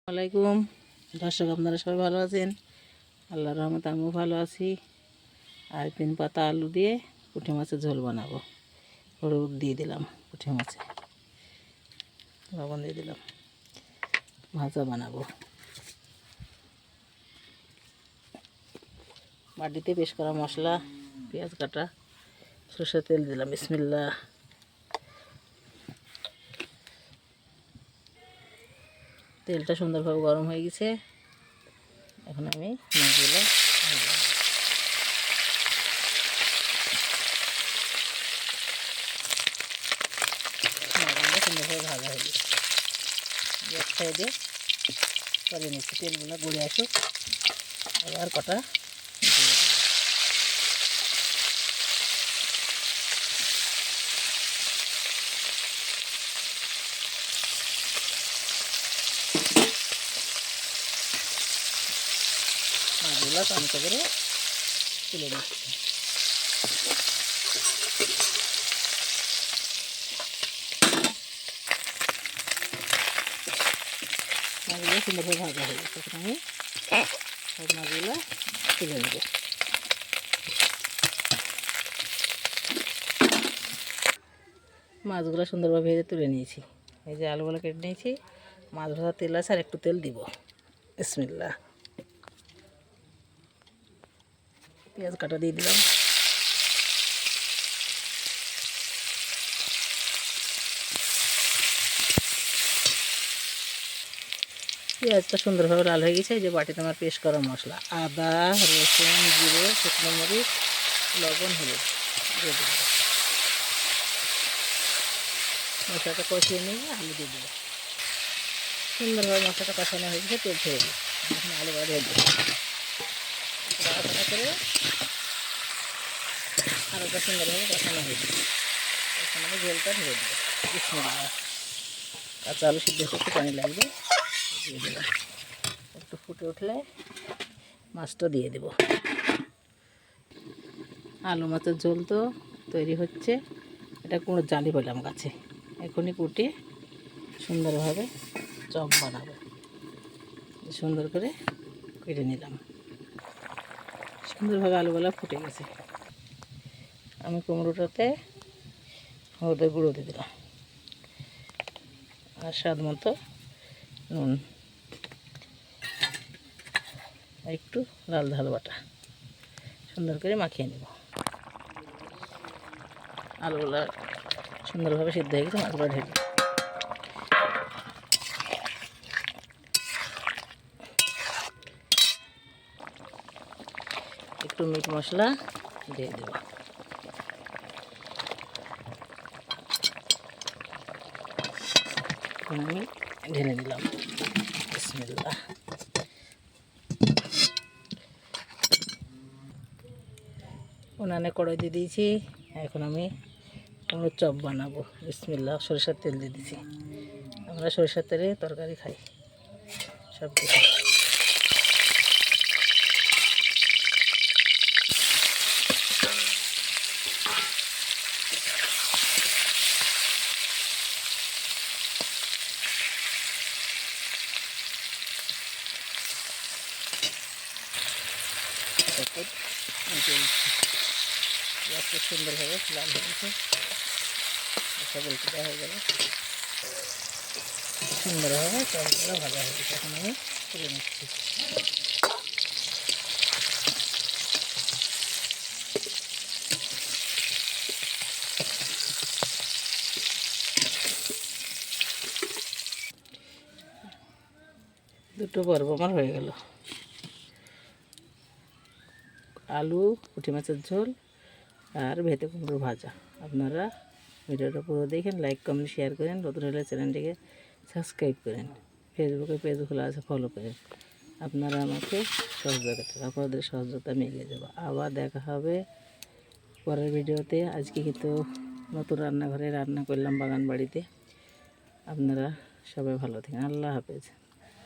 আসসালামাইকুম দর্শক, আপনারা সবাই ভালো আছেন? আল্লাহর রহমতে আমিও ভালো আছি। আর 3 পাতা আলু দিয়ে পুঁটি মাছের ঝোল বানাবো। হলুদ দিয়ে দিলাম, পুঁটি মাছে লবণ দিয়ে দিলাম, ভাজা বানাবো। বাটিতে পেস্ট করা মশলা, পেঁয়াজ কাটা, সরষের তেল দিলাম। বিসমিল্লাহ। তেলটা সুন্দরভাবে গরম হয়ে গেছে। এখন আমি মাছগুলো সুন্দরভাবে ভাজা হয়ে গেছে। এক সাইডে করে নিচ্ছি, তেলগুলো গড়ে আসুক। আবার কটা মাছগুলো চামচা করে তুলে নিচ্ছি। মাছগুলো সুন্দরভাবে ভাজা হয়ে গেছে। এখন আমি সব মাছগুলো তুলে নেব। মাছগুলো সুন্দরভাবে ভেজে তুলে নিয়েছি। এই যে আলুগুলো কেটে নিয়েছি। মাছ ভাজার তেল আছে, আর একটু তেল দিব। বিসমিল্লাহ। পেঁয়াজ কাটা দিয়ে দিলাম। পেঁয়াজটা সুন্দরভাবে লাল হয়ে গেছে। এই যে বাটিতে আমার পেস্ট করা মশলা, আদা, রসুন, জিরে, শুকনো মরিচ, লবণ, হলুদ দিয়ে দেবো। মশলাটা কষিয়ে নিয়ে আলু দিয়ে দেবো। সুন্দরভাবে মশলাটা কষানো হয়ে গেছে, তেল ছেড়ে দিই। এখন আলুগুলো দিয়ে দেবো। করে আলুটা সুন্দরভাবে কষানো হয়ে গেছে। এখন আমি ঝোলটা ঢেলে দেবো। বিসমিল্লাহ। কাঁচা আলু সিদ্ধ হতে একটু পানি লাগবে, দিয়ে দেবো। একটু ফুটে উঠলে মাছটা দিয়ে দেব। আলু মাছের ঝোল তো তৈরি হচ্ছে। এটা কোনো জালি পেলাম গাছে, এখনই কুটে সুন্দরভাবে চপ বানাবো। সুন্দর করে কেটে নিলাম। সুন্দরভাবে আলুগুলো ফুটে গেছে। আমি কুমড়োটাতে হলুদের গুঁড়ো দিয়ে দিলাম, আর স্বাদ মতো নুন, একটু লাল ঝাল বাটা সুন্দর করে মাখিয়ে নেব। আলুগুলো সুন্দরভাবে সিদ্ধ হয়ে গেছে। মাছগুলো ঢেলে একটু মিট মশলা দিয়ে দেব। এখন আমি ঢেলে দিলাম। বিসমিল্লাহ। উনানে কড়াই দিয়ে দিয়েছি। এখন আমি কুমড়োর চপ বানাবো। বিসমিল্লাহ। সরিষার তেল দিয়ে দিয়েছি। আমরা সরিষার তেলে তরকারি খাই, সব কিছু। খুব সুন্দরভাবে লাল হয়ে গেছে। দেওয়া হয়ে গেল। সুন্দরভাবে চপগুলো ভাজা হয়ে গেছে। এখন আমি তুলে নিচ্ছি। দুটো পর্ব আমার হয়ে গেল। আলু, পুঁটি মাছের ঝোল আর ভেতে কুমড়ো ভাজা। আপনারা ভিডিওটা পুরো দেখেন, লাইক কমেন্ট শেয়ার করেন। নতুন হলে চ্যানেলটিকে সাবস্ক্রাইব করেন। ফেসবুকে পেজ খোলা আছে, ফলো করেন। আপনারা আমাকে সহযোগিতা করেন। আপনাদের সহযোগিতা আমি এগিয়ে যাবো। আবার দেখা হবে পরের ভিডিওতে। আজকে কিন্তু নতুন রান্নাঘরে রান্না করলাম বাগান বাড়িতে। আপনারা সবাই ভালো থাকেন। আল্লাহ হাফেজ।